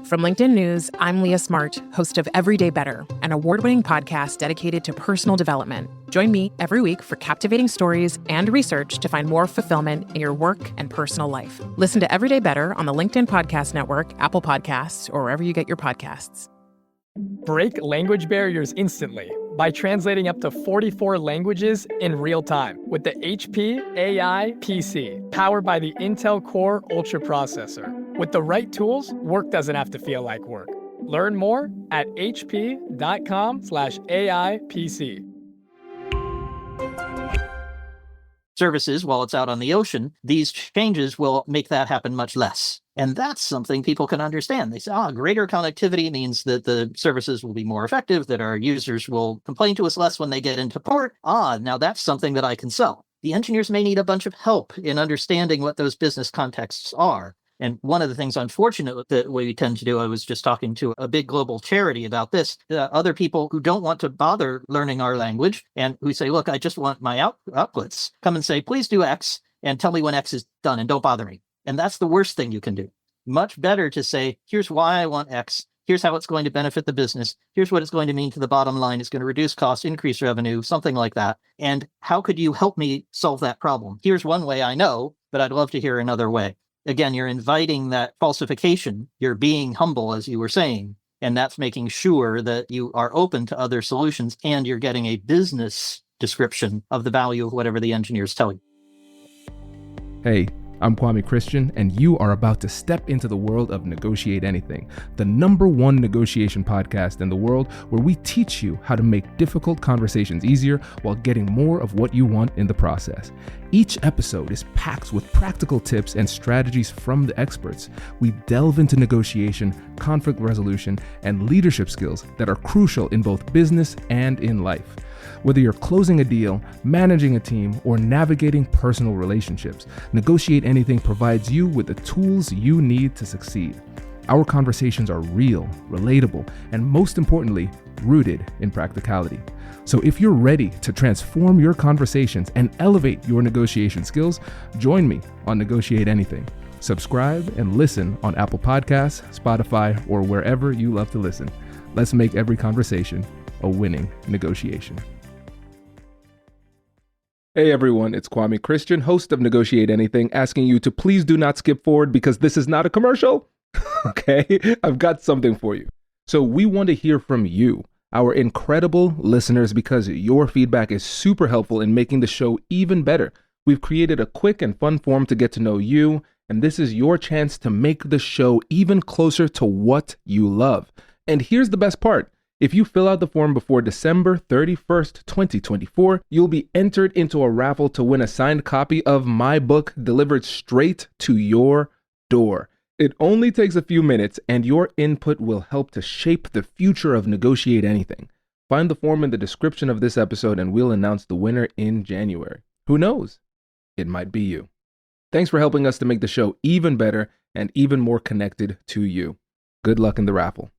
From LinkedIn News, I'm Leah Smart, host of Everyday Better, an award-winning podcast dedicated to personal development. Join me every week for captivating stories and research to find more fulfillment in your work and personal life. Listen to Everyday Better on the LinkedIn Podcast Network, Apple Podcasts, or wherever you get your podcasts. Break language barriers instantly by translating up to 44 languages in real time with the HP AI PC, powered by the Intel Core Ultra processor. With the right tools, work doesn't have to feel like work. Learn more at hp.com/AI PC. Services, while it's out on the ocean, these changes will make that happen much less. And that's something people can understand. They say, greater connectivity means that the services will be more effective, that our users will complain to us less when they get into port. Now that's something that I can sell. The engineers may need a bunch of help in understanding what those business contexts are. And one of the things, unfortunately, that we tend to do, I was just talking to a big global charity about this, other people who don't want to bother learning our language and who say, look, I just want my outputs. Come and say, please do X and tell me when X is done and don't bother me. And that's the worst thing you can do. Much better to say, here's why I want X. Here's how it's going to benefit the business. Here's what it's going to mean to the bottom line. It's going to reduce costs, increase revenue, something like that. And how could you help me solve that problem? Here's one way I know, but I'd love to hear another way. Again, you're inviting that falsification. You're being humble, as you were saying, and that's making sure that you are open to other solutions and you're getting a business description of the value of whatever the engineers tell you. Hey, I'm Kwame Christian, and you are about to step into the world of Negotiate Anything, the #1 negotiation podcast in the world, where we teach you how to make difficult conversations easier while getting more of what you want in the process. Each episode is packed with practical tips and strategies from the experts. We delve into negotiation, conflict resolution, and leadership skills that are crucial in both business and in life. Whether you're closing a deal, managing a team, or navigating personal relationships, Negotiate Anything provides you with the tools you need to succeed. Our conversations are real, relatable, and most importantly, rooted in practicality. So if you're ready to transform your conversations and elevate your negotiation skills, join me on Negotiate Anything. Subscribe and listen on Apple Podcasts, Spotify, or wherever you love to listen. Let's make every conversation a winning negotiation. Hey everyone, it's Kwame Christian, host of Negotiate Anything, asking you to please do not skip forward because this is not a commercial. Okay, I've got something for you. So we want to hear from you, our incredible listeners, because your feedback is super helpful in making the show even better. We've created a quick and fun form to get to know you, and this is your chance to make the show even closer to what you love. And here's the best part. If you fill out the form before December 31st, 2024, you'll be entered into a raffle to win a signed copy of my book delivered straight to your door. It only takes a few minutes, and your input will help to shape the future of Negotiate Anything. Find the form in the description of this episode, and we'll announce the winner in January. Who knows? It might be you. Thanks for helping us to make the show even better and even more connected to you. Good luck in the raffle.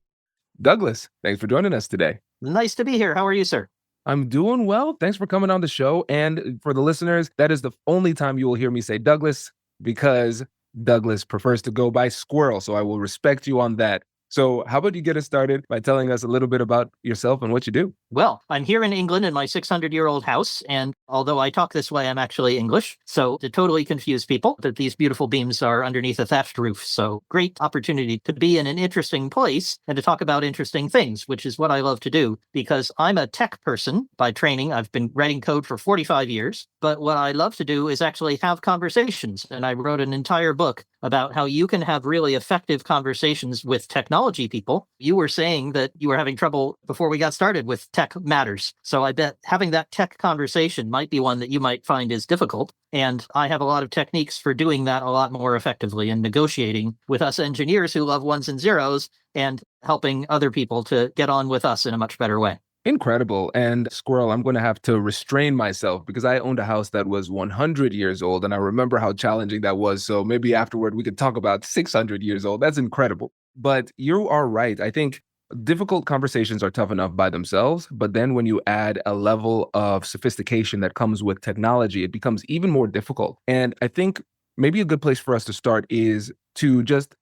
Douglas, thanks for joining us today. Nice to be here. How are you, sir? I'm doing well. Thanks for coming on the show. And for the listeners, that is the only time you will hear me say Douglas, because Douglas prefers to go by Squirrel. So I will respect you on that. So how about you get us started by telling us a little bit about yourself and what you do? Well, I'm here in England in my 600-year-old house, and although I talk this way, I'm actually English. So to totally confuse people, that these beautiful beams are underneath a thatched roof. So great opportunity to be in an interesting place and to talk about interesting things, which is what I love to do, because I'm a tech person by training. I've been writing code for 45 years, but what I love to do is actually have conversations. And I wrote an entire book about how you can have really effective conversations with technology people. You were saying that you were having trouble before we got started with tech matters. So I bet having that tech conversation might be one that you might find is difficult. And I have a lot of techniques for doing that a lot more effectively and negotiating with us engineers who love ones and zeros and helping other people to get on with us in a much better way. Incredible. And Squirrel, I'm going to have to restrain myself because I owned a house that was 100 years old. And I remember how challenging that was. So maybe afterward, we could talk about 600 years old. That's incredible. But you are right. I think difficult conversations are tough enough by themselves. But then when you add a level of sophistication that comes with technology, it becomes even more difficult. And I think maybe a good place for us to start is to just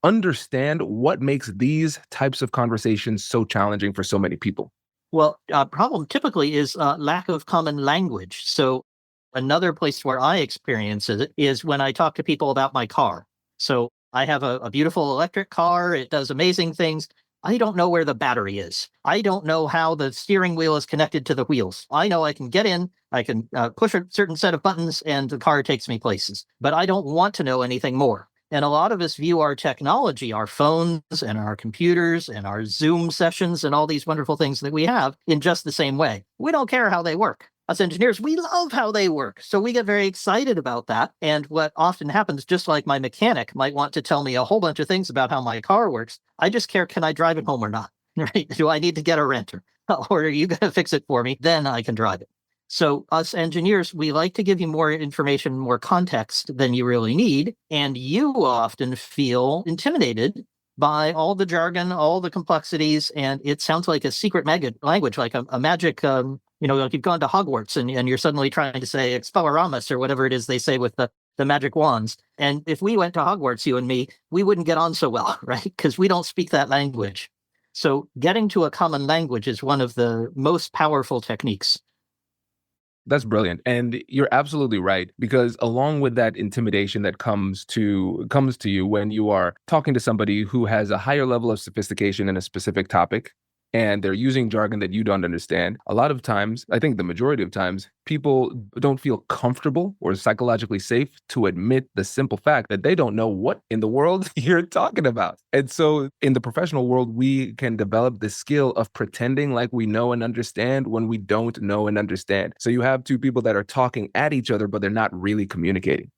understand what makes these types of conversations so challenging for so many people? Well, problem typically is lack of common language. So another place where I experience it is when I talk to people about my car. So I have a beautiful electric car. It does amazing things. I don't know where the battery is. I don't know how the steering wheel is connected to the wheels. I know I can get in, I can push a certain set of buttons, and the car takes me places. But I don't want to know anything more. And a lot of us view our technology, our phones and our computers and our Zoom sessions and all these wonderful things that we have in just the same way. We don't care how they work. Us engineers, we love how they work. So we get very excited about that. And what often happens, just like my mechanic might want to tell me a whole bunch of things about how my car works, I just care, can I drive it home or not? Right? Do I need to get a renter? Or are you going to fix it for me? Then I can drive it. So us engineers, we like to give you more information, more context than you really need. And you often feel intimidated by all the jargon, all the complexities. And it sounds like a secret language, like a magic, like you've gone to Hogwarts and you're suddenly trying to say Expelliarmus or whatever it is they say with the magic wands. And if we went to Hogwarts, you and me, we wouldn't get on so well, right? Because we don't speak that language. So getting to a common language is one of the most powerful techniques. That's brilliant. And you're absolutely right, because along with that intimidation that comes to you when you are talking to somebody who has a higher level of sophistication in a specific topic, and they're using jargon that you don't understand, a lot of times, I think the majority of times, people don't feel comfortable or psychologically safe to admit the simple fact that they don't know what in the world you're talking about. And so in the professional world, we can develop the skill of pretending like we know and understand when we don't know and understand. So you have two people that are talking at each other, but they're not really communicating.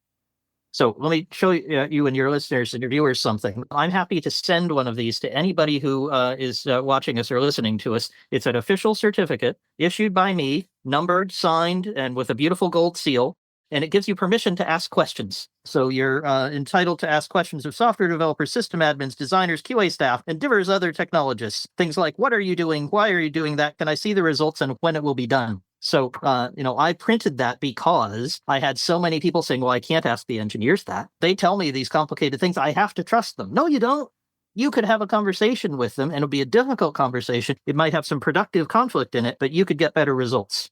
So let me show you and your listeners and your viewers something. I'm happy to send one of these to anybody who is watching us or listening to us. It's an official certificate issued by me, numbered, signed, and with a beautiful gold seal. And it gives you permission to ask questions. So you're entitled to ask questions of software developers, system admins, designers, QA staff, and diverse other technologists. Things like, what are you doing? Why are you doing that? Can I see the results and when it will be done? So, I printed that because I had so many people saying, well, I can't ask the engineers that. They tell me these complicated things. I have to trust them. No, you don't. You could have a conversation with them, and it'll be a difficult conversation. It might have some productive conflict in it, but you could get better results.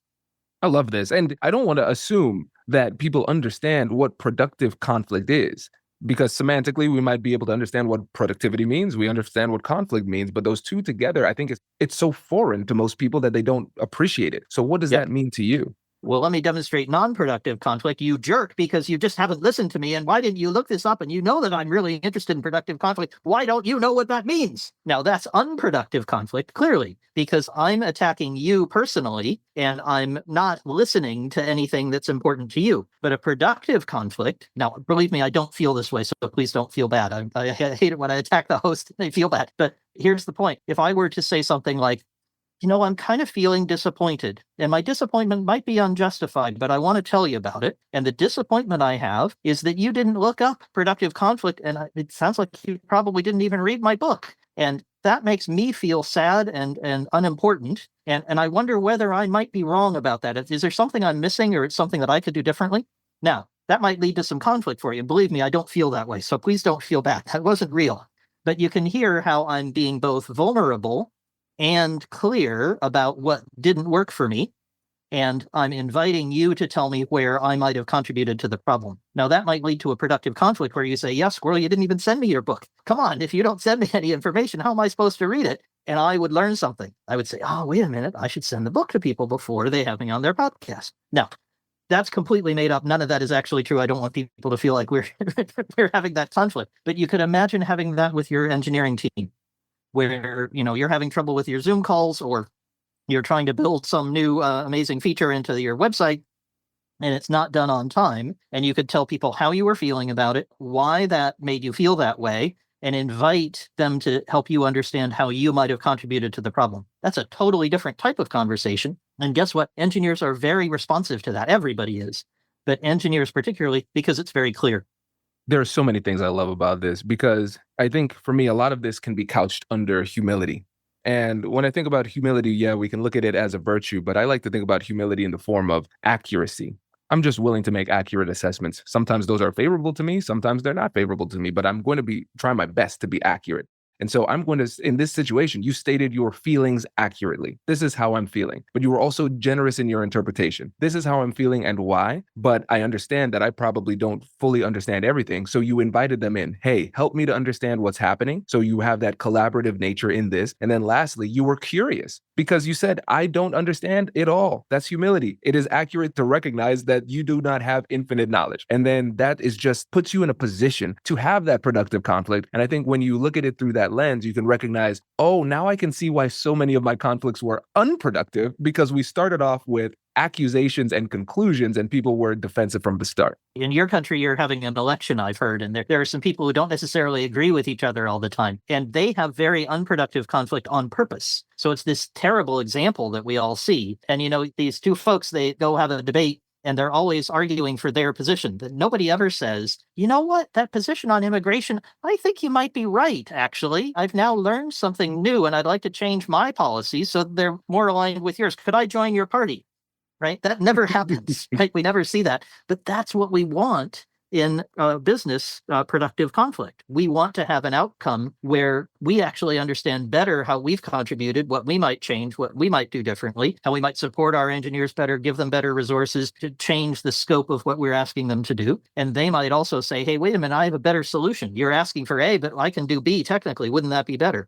I love this. And I don't want to assume that people understand what productive conflict is, because semantically, we might be able to understand what productivity means. We understand what conflict means, but those two together, I think it's so foreign to most people that they don't appreciate it. So what does that mean to you? Well, let me demonstrate non-productive conflict. You jerk, because you just haven't listened to me. And why didn't you look this up? And you know that I'm really interested in productive conflict. Why don't you know what that means? Now, that's unproductive conflict, clearly, because I'm attacking you personally, and I'm not listening to anything that's important to you. But a productive conflict, now, believe me, I don't feel this way, so please don't feel bad. I hate it when I attack the host. I feel bad. But here's the point. If I were to say something like, I'm kind of feeling disappointed, and my disappointment might be unjustified, but I want to tell you about it. And the disappointment I have is that you didn't look up productive conflict, and it sounds like you probably didn't even read my book. And that makes me feel sad and unimportant. And I wonder whether I might be wrong about that. Is there something I'm missing, or it's something that I could do differently? Now, that might lead to some conflict for you. And believe me, I don't feel that way. So please don't feel bad. That wasn't real. But you can hear how I'm being both vulnerable and clear about what didn't work for me. And I'm inviting you to tell me where I might have contributed to the problem. Now, that might lead to a productive conflict where you say, yes, Squirrel, you didn't even send me your book. Come on, if you don't send me any information, how am I supposed to read it? And I would learn something. I would say, oh, wait a minute, I should send the book to people before they have me on their podcast. Now, that's completely made up. None of that is actually true. I don't want people to feel like we're having that conflict. But you could imagine having that with your engineering team, where you're having trouble with your Zoom calls, or you're trying to build some new amazing feature into your website, and it's not done on time. And you could tell people how you were feeling about it, why that made you feel that way, and invite them to help you understand how you might have contributed to the problem. That's a totally different type of conversation. And guess what? Engineers are very responsive to that. Everybody is, but engineers particularly, because it's very clear. There are so many things I love about this, because I think for me, a lot of this can be couched under humility. And when I think about humility, we can look at it as a virtue, but I like to think about humility in the form of accuracy. I'm just willing to make accurate assessments. Sometimes those are favorable to me, sometimes they're not favorable to me, but I'm going to be trying my best to be accurate. And so I'm going to, in this situation, you stated your feelings accurately. This is how I'm feeling. But you were also generous in your interpretation. This is how I'm feeling and why. But I understand that I probably don't fully understand everything. So you invited them in. Hey, help me to understand what's happening. So you have that collaborative nature in this. And then lastly, you were curious because you said, I don't understand it all. That's humility. It is accurate to recognize that you do not have infinite knowledge. And then that is just puts you in a position to have that productive conflict. And I think when you look at it through that lens, you can recognize, oh, now I can see why so many of my conflicts were unproductive because we started off with accusations and conclusions and people were defensive from the start. In your country, you're having an election, I've heard, and there are some people who don't necessarily agree with each other all the time, and they have very unproductive conflict on purpose. So it's this terrible example that we all see. And, these two folks, they go have a debate and they're always arguing for their position. But nobody ever says, you know what, that position on immigration, I think you might be right, actually. I've now learned something new and I'd like to change my policies so they're more aligned with yours. Could I join your party? Right? That never happens, right? We never see that. But that's what we want in business productive conflict. We want to have an outcome where we actually understand better how we've contributed, what we might change, what we might do differently, how we might support our engineers better, give them better resources to change the scope of what we're asking them to do. And they might also say, hey, wait a minute, I have a better solution. You're asking for A, but I can do B technically. Wouldn't that be better?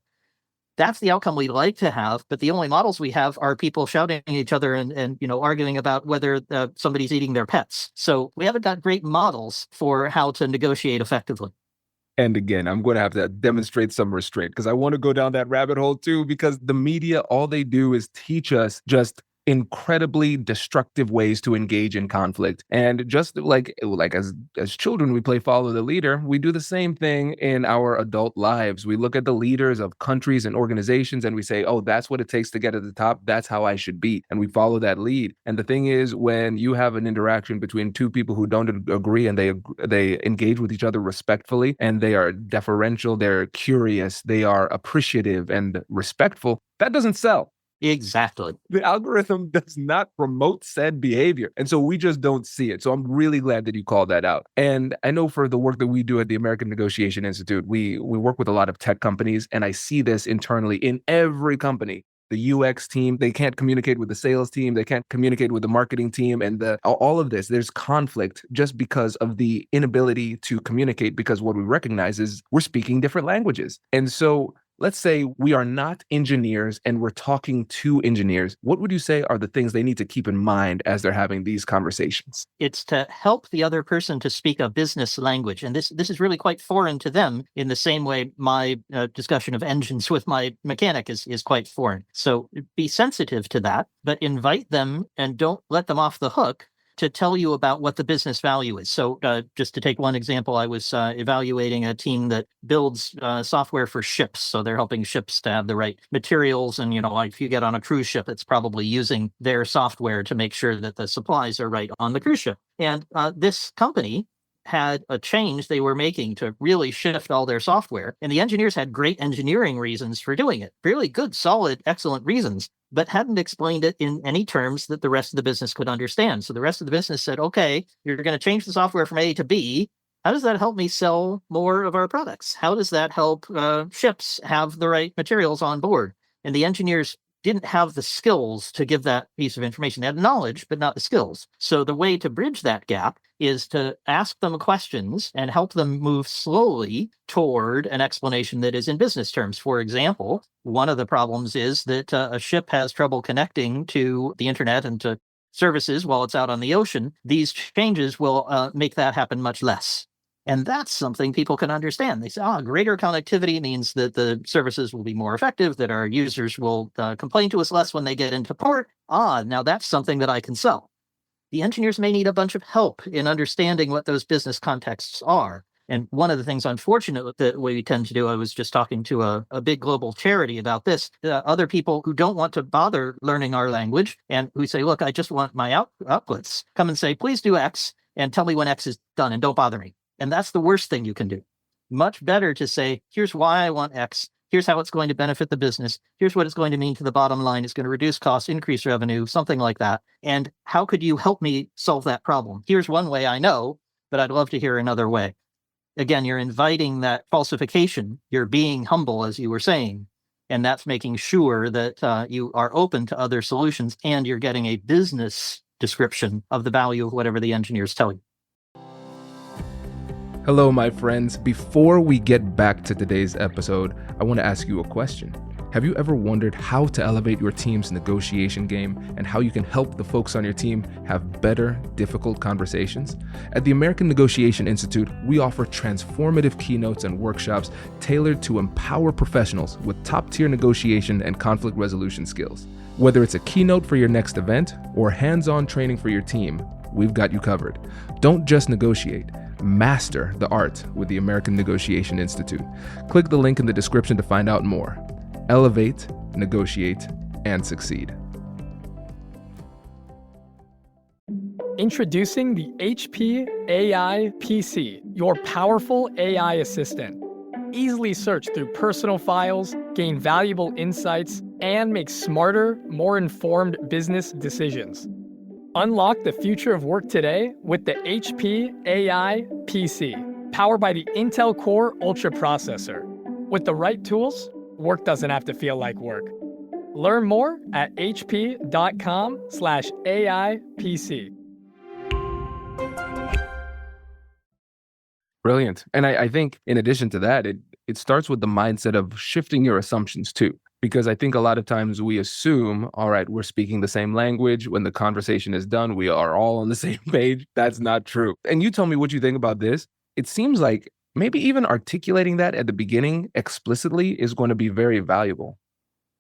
That's the outcome we'd like to have, but the only models we have are people shouting at each other and arguing about whether somebody's eating their pets. So we haven't got great models for how to negotiate effectively. And again, I'm going to have to demonstrate some restraint because I want to go down that rabbit hole too, because the media, all they do is teach us just incredibly destructive ways to engage in conflict. And just like as children, we play follow the leader. We do the same thing in our adult lives. We look at the leaders of countries and organizations and we say, oh, that's what it takes to get at the top. That's how I should be. And we follow that lead. And the thing is, when you have an interaction between two people who don't agree and they engage with each other respectfully and they are deferential, they're curious, they are appreciative and respectful, that doesn't sell. Exactly. The algorithm does not promote said behavior. And so we just don't see it. So I'm really glad that you called that out. And I know for the work that we do at the American Negotiation Institute, we work with a lot of tech companies, and I see this internally in every company. The UX team, they can't communicate with the sales team, they can't communicate with the marketing team, and all of this, there's conflict just because of the inability to communicate, because what we recognize is we're speaking different languages. And so let's say we are not engineers and we're talking to engineers. What would you say are the things they need to keep in mind as they're having these conversations? It's to help the other person to speak a business language. And this is really quite foreign to them in the same way my discussion of engines with my mechanic is quite foreign. So be sensitive to that, but invite them and don't let them off the hook to tell you about what the business value is. So just to take one example, I was evaluating a team that builds software for ships. So they're helping ships to have the right materials. And, like if you get on a cruise ship, it's probably using their software to make sure that the supplies are right on the cruise ship. And this company had a change they were making to really shift all their software. And the engineers had great engineering reasons for doing it. Really good, solid, excellent reasons, but hadn't explained it in any terms that the rest of the business could understand. So the rest of the business said, okay, you're going to change the software from A to B. How does that help me sell more of our products? How does that help ships have the right materials on board? And the engineers didn't have the skills to give that piece of information. They had knowledge, but not the skills. So the way to bridge that gap is to ask them questions and help them move slowly toward an explanation that is in business terms. For example, one of the problems is that a ship has trouble connecting to the internet and to services while it's out on the ocean. These changes will make that happen much less. And that's something people can understand. They say, greater connectivity means that the services will be more effective, that our users will complain to us less when they get into port. Now that's something that I can sell. The engineers may need a bunch of help in understanding what those business contexts are. And one of the things, unfortunately, that we tend to do, I was just talking to a big global charity about this, other people who don't want to bother learning our language and who say, look, I just want my outputs. Come and say, please do X and tell me when X is done and don't bother me. And that's the worst thing you can do. Much better to say, here's why I want X. Here's how it's going to benefit the business. Here's what it's going to mean to the bottom line. It's going to reduce costs, increase revenue, something like that. And how could you help me solve that problem? Here's one way I know, but I'd love to hear another way. Again, you're inviting that falsification. You're being humble, as you were saying, and that's making sure that you are open to other solutions and you're getting a business description of the value of whatever the engineers tell you. Hello, my friends. Before we get back to today's episode, I want to ask you a question. Have you ever wondered how to elevate your team's negotiation game and how you can help the folks on your team have better, difficult conversations? At the American Negotiation Institute, we offer transformative keynotes and workshops tailored to empower professionals with top-tier negotiation and conflict resolution skills. Whether it's a keynote for your next event or hands-on training for your team, we've got you covered. Don't just negotiate. Master the art with the American Negotiation Institute. Click the link in the description to find out more. Elevate, negotiate, and succeed. Introducing the HP AI PC, your powerful AI assistant. Easily search through personal files, gain valuable insights, and make smarter, more informed business decisions. Unlock the future of work today with the HP AI PC, powered by the Intel Core Ultra processor. With the right tools, work doesn't have to feel like work. Learn more at hp.com/AIPC. Brilliant. And I think in addition to that, it starts with the mindset of shifting your assumptions too. Because I think a lot of times we assume, all right, we're speaking the same language. When the conversation is done, we are all on the same page. That's not true. And you tell me what you think about this. It seems like maybe even articulating that at the beginning explicitly is going to be very valuable.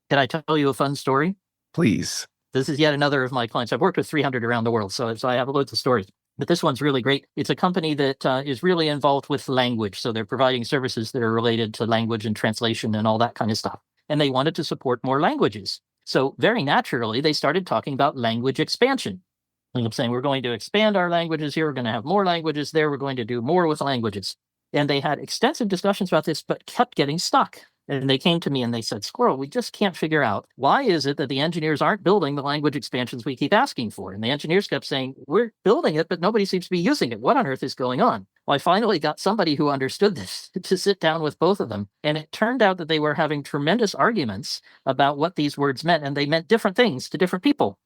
Can I tell you a fun story? Please. This is yet another of my clients. I've worked with 300 around the world, so I have loads of stories. But this one's really great. It's a company that is really involved with language. So they're providing services that are related to language and translation and all that kind of stuff. And they wanted to support more languages. So very naturally, they started talking about language expansion. And I'm saying, we're going to expand our languages here. We're going to have more languages there. We're going to do more with languages. And they had extensive discussions about this, but kept getting stuck. And they came to me and they said, Squirrel, we just can't figure out why is it that the engineers aren't building the language expansions we keep asking for? And the engineers kept saying, we're building it, but nobody seems to be using it. What on earth is going on? Well, I finally got somebody who understood this to sit down with both of them. And it turned out that they were having tremendous arguments about what these words meant, and they meant different things to different people.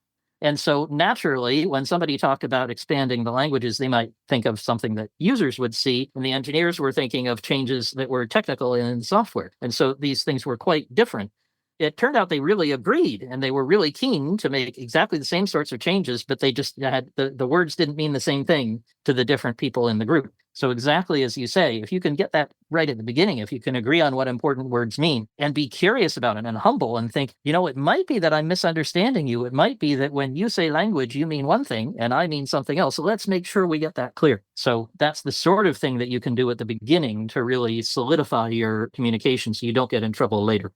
And so naturally, when somebody talked about expanding the languages, they might think of something that users would see, and the engineers were thinking of changes that were technical in software. And so these things were quite different. It turned out they really agreed, and they were really keen to make exactly the same sorts of changes, but they just had the words didn't mean the same thing to the different people in the group. So exactly as you say, if you can get that right at the beginning, if you can agree on what important words mean and be curious about it and humble and think, it might be that I'm misunderstanding you. It might be that when you say language, you mean one thing and I mean something else. So let's make sure we get that clear. So that's the sort of thing that you can do at the beginning to really solidify your communication so you don't get in trouble later.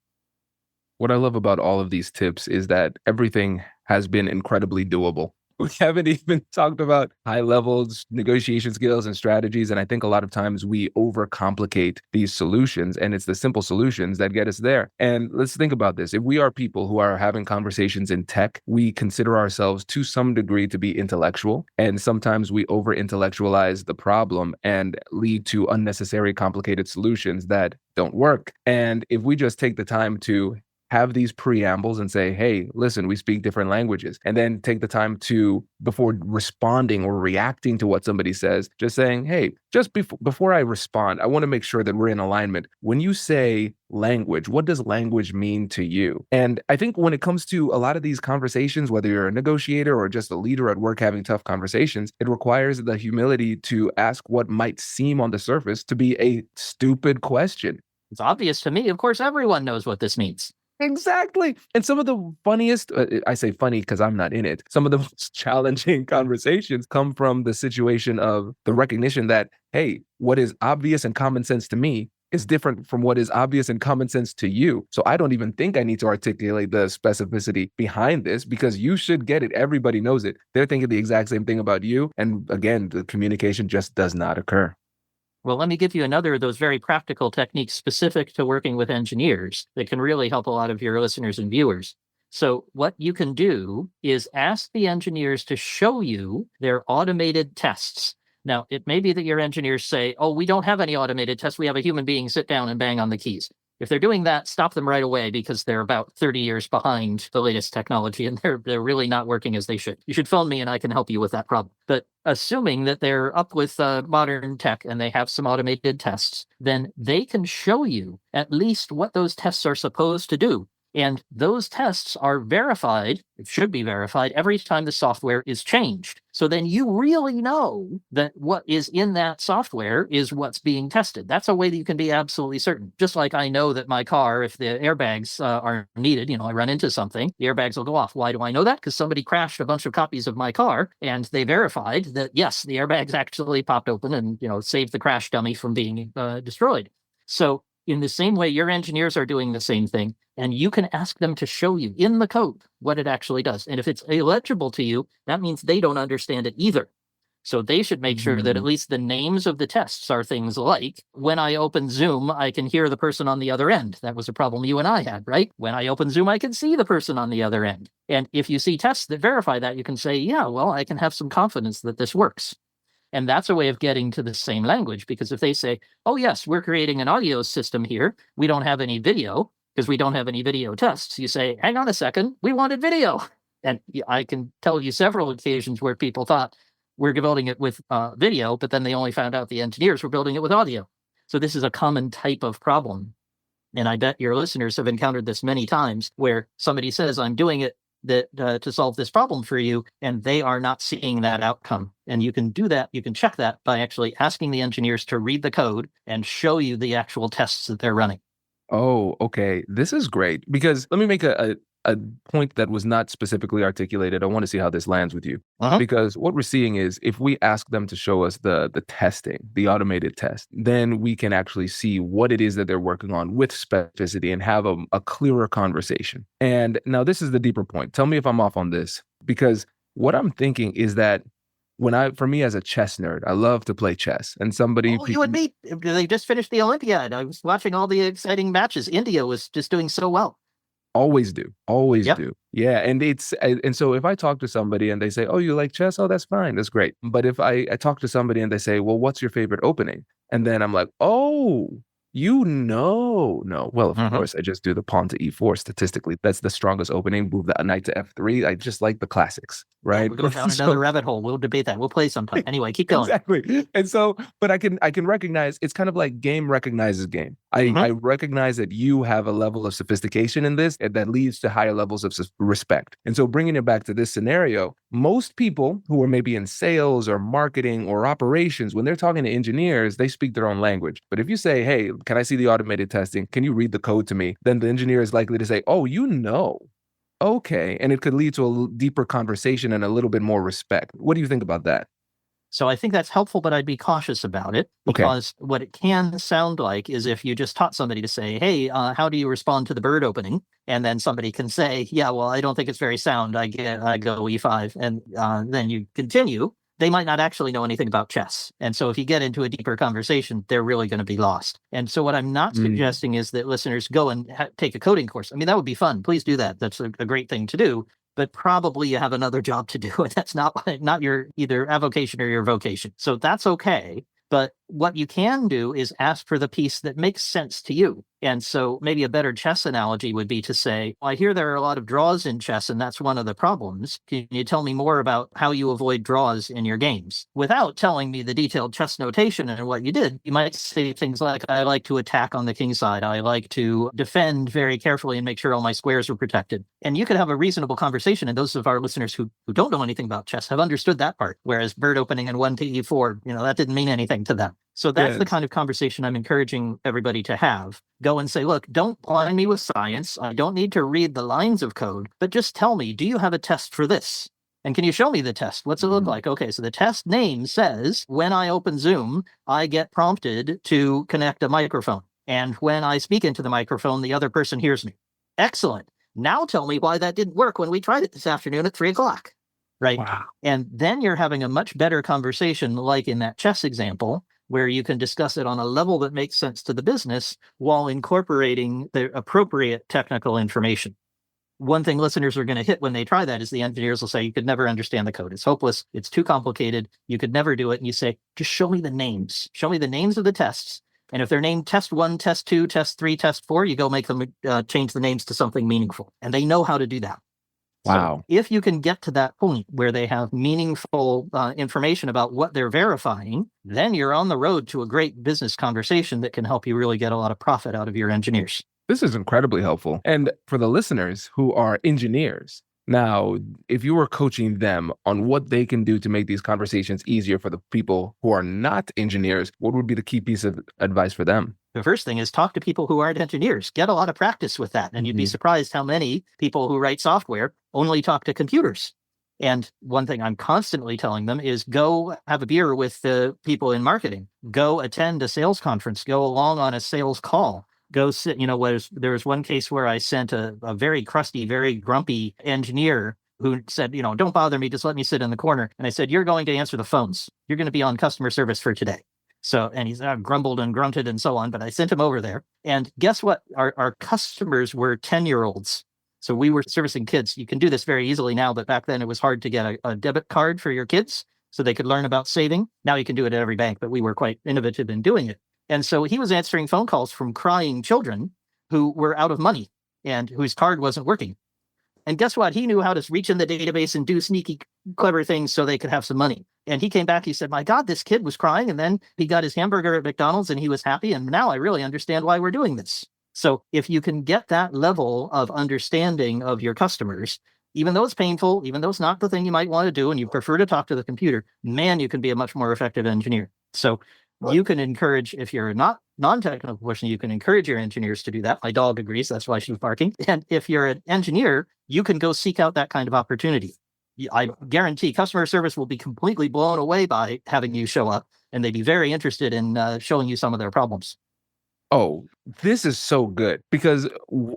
What I love about all of these tips is that everything has been incredibly doable. We haven't even talked about high levels, negotiation skills and strategies. And I think a lot of times we overcomplicate these solutions, and it's the simple solutions that get us there. And let's think about this. If we are people who are having conversations in tech, we consider ourselves to some degree to be intellectual. And sometimes we over-intellectualize the problem and lead to unnecessary complicated solutions that don't work. And if we just take the time to have these preambles and say, hey, listen, we speak different languages, and then take the time to, before responding or reacting to what somebody says, just saying, hey, just before I respond, I want to make sure that we're in alignment. When you say language, what does language mean to you? And I think when it comes to a lot of these conversations, whether you're a negotiator or just a leader at work having tough conversations, it requires the humility to ask what might seem on the surface to be a stupid question. It's obvious to me. Of course, everyone knows what this means. Exactly. And some of the funniest, I say funny because I'm not in it, some of the most challenging conversations come from the situation of the recognition that, hey, what is obvious and common sense to me is different from what is obvious and common sense to you. So I don't even think I need to articulate the specificity behind this because you should get it. Everybody knows it. They're thinking the exact same thing about you. And again, the communication just does not occur. Well, let me give you another of those very practical techniques specific to working with engineers that can really help a lot of your listeners and viewers. So what you can do is ask the engineers to show you their automated tests. Now, it may be that your engineers say, oh, we don't have any automated tests. We have a human being sit down and bang on the keys. If they're doing that, stop them right away because they're about 30 years behind the latest technology and they're really not working as they should. You should phone me and I can help you with that problem. But assuming that they're up with modern tech and they have some automated tests, then they can show you at least what those tests are supposed to do. And those tests are verified, it should be verified, every time the software is changed. So then you really know that what is in that software is what's being tested. That's a way that you can be absolutely certain. Just like I know that my car, if the airbags are needed, I run into something, the airbags will go off. Why do I know that? Because somebody crashed a bunch of copies of my car and they verified that, yes, the airbags actually popped open and, saved the crash dummy from being destroyed. So in the same way, your engineers are doing the same thing, and you can ask them to show you in the code what it actually does. And if it's illegible to you, that means they don't understand it either. So they should make sure that at least the names of the tests are things like, when I open Zoom, I can hear the person on the other end. That was a problem you and I had, right? When I open Zoom, I can see the person on the other end. And if you see tests that verify that, you can say, yeah, well, I can have some confidence that this works. And that's a way of getting to the same language, because if they say, oh, yes, we're creating an audio system here, we don't have any video because we don't have any video tests. You say, hang on a second, we wanted video. And I can tell you several occasions where people thought we're building it with video, but then they only found out the engineers were building it with audio. So this is a common type of problem. And I bet your listeners have encountered this many times where somebody says, I'm doing it to solve this problem for you, and they are not seeing that outcome. And you can do that, you can check that by actually asking the engineers to read the code and show you the actual tests that they're running. Oh, okay. This is great, because let me make a point that was not specifically articulated. I want to see how this lands with you. Because what we're seeing is if we ask them to show us the testing, the automated test, then we can actually see what it is that they're working on with specificity and have a clearer conversation. And now this is the deeper point. Tell me if I'm off on this, because what I'm thinking is that for me as a chess nerd, I love to play chess. And you and me, they just finished the Olympiad. I was watching all the exciting matches. India was just doing so well. Always do. Yeah. And so if I talk to somebody and they say, oh, you like chess? Oh, that's fine. That's great. But if I talk to somebody and they say, well, what's your favorite opening? And then I'm like, oh, no. Well, of course, I just do the pawn to e4. Statistically, that's the strongest opening. Move the knight to f3. I just like the classics, right? We'll go down another rabbit hole. We'll debate that. We'll play sometime. Anyway, keep going. Exactly. And so, but I can recognize, it's kind of like game recognizes game. I recognize that you have a level of sophistication in this that leads to higher levels of respect. And so bringing it back to this scenario, most people who are maybe in sales or marketing or operations, when they're talking to engineers, they speak their own language. But if you say, hey, can I see the automated testing? Can you read the code to me? Then the engineer is likely to say, oh, okay. And it could lead to a deeper conversation and a little bit more respect. What do you think about that? So I think that's helpful, but I'd be cautious about it, because what it can sound like is if you just taught somebody to say, hey, how do you respond to the bird opening? And then somebody can say, yeah, well, I don't think it's very sound. I go e5. And then you continue. They might not actually know anything about chess. And so if you get into a deeper conversation, they're really going to be lost. And so what I'm not suggesting is that listeners go and take a coding course. I mean, that would be fun. Please do that. That's a great thing to do. But probably you have another job to do, and that's not your either avocation or your vocation. So that's okay. But what you can do is ask for the piece that makes sense to you. And so maybe a better chess analogy would be to say, well, I hear there are a lot of draws in chess, and that's one of the problems. Can you tell me more about how you avoid draws in your games? Without telling me the detailed chess notation and what you did, you might say things like, I like to attack on the king side. I like to defend very carefully and make sure all my squares are protected. And you could have a reasonable conversation. And those of our listeners who don't know anything about chess have understood that part. Whereas bird opening and 1 to e4, that didn't mean anything to them. So that's the kind of conversation I'm encouraging everybody to have. Go and say, look, don't blind me with science. I don't need to read the lines of code, but just tell me, do you have a test for this? And can you show me the test? What's it look like? Okay, so the test name says, when I open Zoom, I get prompted to connect a microphone. And when I speak into the microphone, the other person hears me. Excellent. Now tell me why that didn't work when we tried it this afternoon at 3:00. Right. Wow. And then you're having a much better conversation, like in that chess example, where you can discuss it on a level that makes sense to the business while incorporating the appropriate technical information. One thing listeners are going to hit when they try that is the engineers will say, you could never understand the code. It's hopeless. It's too complicated. You could never do it. And you say, just show me the names. Show me the names of the tests. And if they're named test 1, test 2, test 3, test 4, you go make them change the names to something meaningful. And they know how to do that. Wow. So if you can get to that point where they have meaningful information about what they're verifying, then you're on the road to a great business conversation that can help you really get a lot of profit out of your engineers. This is incredibly helpful. And for the listeners who are engineers, now, if you were coaching them on what they can do to make these conversations easier for the people who are not engineers, what would be the key piece of advice for them? The first thing is talk to people who aren't engineers. Get a lot of practice with that. And you'd be surprised how many people who write software only talk to computers. And one thing I'm constantly telling them is go have a beer with the people in marketing. Go attend a sales conference. Go along on a sales call. Go sit, there was one case where I sent a very crusty, very grumpy engineer who said, don't bother me, just let me sit in the corner. And I said, you're going to answer the phones. You're going to be on customer service for today. So, and he's grumbled and grunted and so on, but I sent him over there. And guess what? Our customers were 10-year-olds. So we were servicing kids. You can do this very easily now, but back then it was hard to get a debit card for your kids so they could learn about saving. Now you can do it at every bank, but we were quite innovative in doing it. And so he was answering phone calls from crying children who were out of money and whose card wasn't working. And guess what? He knew how to reach in the database and do sneaky, clever things so they could have some money. And he came back, he said, my God, this kid was crying. And then he got his hamburger at McDonald's and he was happy. And now I really understand why we're doing this. So if you can get that level of understanding of your customers, even though it's painful, even though it's not the thing you might want to do, and you prefer to talk to the computer, man, you can be a much more effective engineer. So you can encourage, if you're not non-technical person, you can encourage your engineers to do that. My dog agrees. That's why she's barking. And if you're an engineer, you can go seek out that kind of opportunity. I guarantee customer service will be completely blown away by having you show up, and they'd be very interested in showing you some of their problems. Oh, this is so good because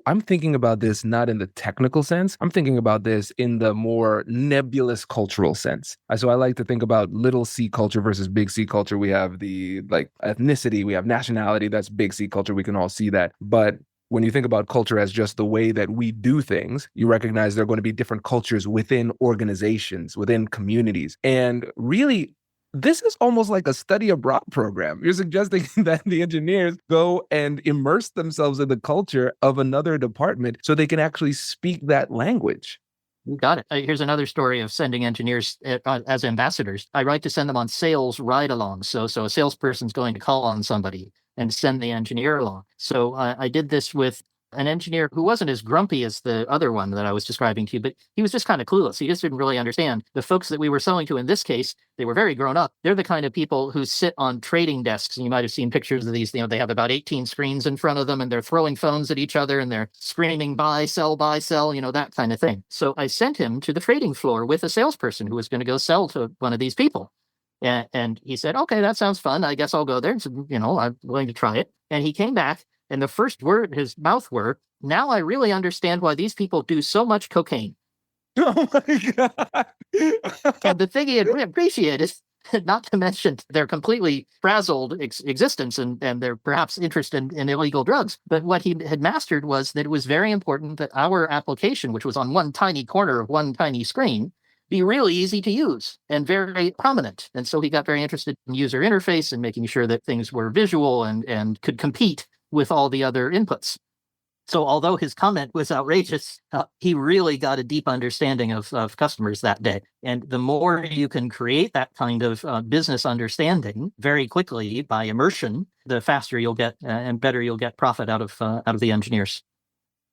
I'm thinking about this not in the technical sense. I'm thinking about this in the more nebulous cultural sense. So I like to think about little C culture versus big C culture. We have the ethnicity, we have nationality. That's big C culture. We can all see that. But when you think about culture as just the way that we do things, you recognize there are going to be different cultures within organizations, within communities. And really, this is almost like a study abroad program. You're suggesting that the engineers go and immerse themselves in the culture of another department so they can actually speak that language. You got it. Here's another story of sending engineers as ambassadors. I like to send them on sales ride-alongs. So a salesperson's going to call on somebody and send the engineer along. So I did this with an engineer who wasn't as grumpy as the other one that I was describing to you, but he was just kind of clueless. He just didn't really understand. The folks that we were selling to in this case, they were very grown up. They're the kind of people who sit on trading desks. And you might have seen pictures of these. They have about 18 screens in front of them and they're throwing phones at each other and they're screaming, buy, sell, that kind of thing. So I sent him to the trading floor with a salesperson who was going to go sell to one of these people. And he said, okay, that sounds fun. I guess I'll go there. So, I'm willing to try it. And he came back. And the first word, his mouth were, now I really understand why these people do so much cocaine. Oh my God. And the thing he had really appreciated, not to mention their completely frazzled existence and their perhaps interest in illegal drugs, but what he had mastered was that it was very important that our application, which was on one tiny corner of one tiny screen, be really easy to use and very prominent. And so he got very interested in user interface and making sure that things were visual and could compete with all the other inputs. So although his comment was outrageous, he really got a deep understanding of customers that day. And the more you can create that kind of business understanding very quickly by immersion, the faster you'll get and better you'll get profit out of the engineers.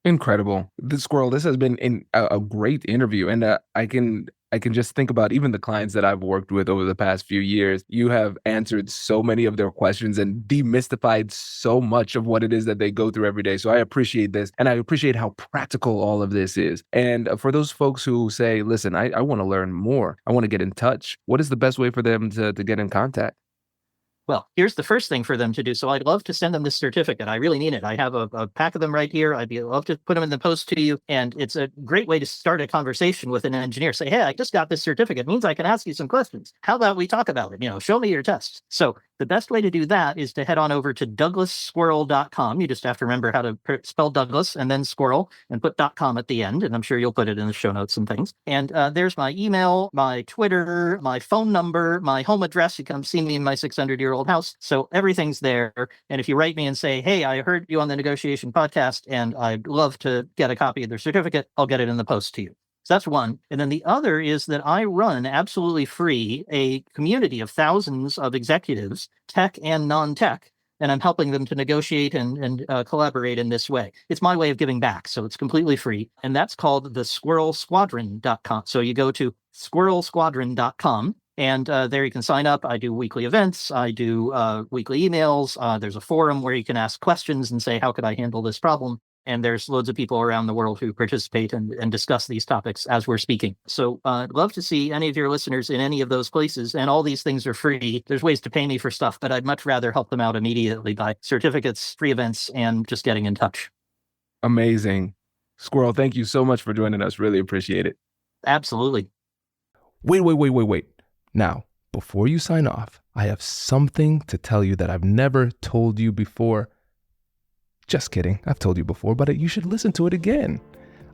Incredible. Squirrel, this has been a great interview. And I can just think about even the clients that I've worked with over the past few years. You have answered so many of their questions and demystified so much of what it is that they go through every day. So I appreciate this. And I appreciate how practical all of this is. And for those folks who say, listen, I want to learn more, I want to get in touch, what is the best way for them to get in contact? Well, here's the first thing for them to do. So I'd love to send them this certificate. I really need it. I have a pack of them right here. I'd love to put them in the post to you. And it's a great way to start a conversation with an engineer. Say, hey, I just got this certificate. It means I can ask you some questions. How about we talk about it? Show me your tests. So the best way to do that is to head on over to douglassquirrel.com. You just have to remember how to spell Douglas and then squirrel and put .com at the end. And I'm sure you'll put it in the show notes and things. And there's my email, my Twitter, my phone number, my home address. You come see me in my 600-year-old house. So everything's there. And if you write me and say, hey, I heard you on the Negotiation Podcast and I'd love to get a copy of their certificate, I'll get it in the post to you. So that's one. And then the other is that I run absolutely free a community of thousands of executives, tech and non-tech, and I'm helping them to negotiate and collaborate in this way. It's my way of giving back, so it's completely free. And that's called the squirrelsquadron.com. So you go to squirrelsquadron.com, and there you can sign up. I do weekly events. I do weekly emails. There's a forum where you can ask questions and say, how could I handle this problem? And there's loads of people around the world who participate and discuss these topics as we're speaking. So I'd love to see any of your listeners in any of those places. And all these things are free. There's ways to pay me for stuff, but I'd much rather help them out immediately by certificates, free events, and just getting in touch. Amazing. Squirrel, thank you so much for joining us. Really appreciate it. Absolutely. Wait. Now, before you sign off, I have something to tell you that I've never told you before. Just kidding. I've told you before, but you should listen to it again.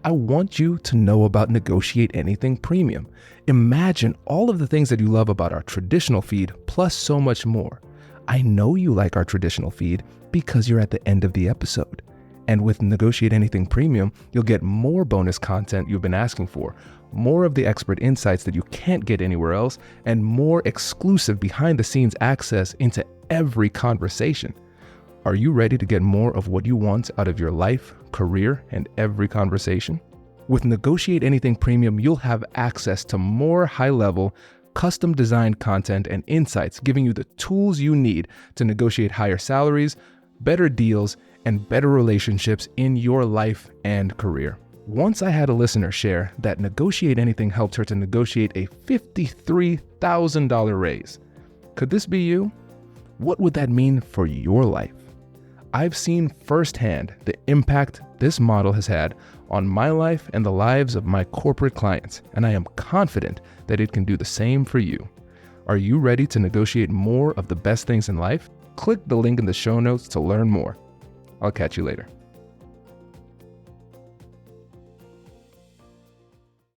I want you to know about Negotiate Anything Premium. Imagine all of the things that you love about our traditional feed, plus so much more. I know you like our traditional feed because you're at the end of the episode. And with Negotiate Anything Premium, you'll get more bonus content you've been asking for, more of the expert insights that you can't get anywhere else, and more exclusive behind-the-scenes access into every conversation. Are you ready to get more of what you want out of your life, career, and every conversation? With Negotiate Anything Premium, you'll have access to more high-level, custom-designed content and insights, giving you the tools you need to negotiate higher salaries, better deals, and better relationships in your life and career. Once I had a listener share that Negotiate Anything helped her to negotiate a $53,000 raise. Could this be you? What would that mean for your life? I've seen firsthand the impact this model has had on my life and the lives of my corporate clients, and I am confident that it can do the same for you. Are you ready to negotiate more of the best things in life? Click the link in the show notes to learn more. I'll catch you later.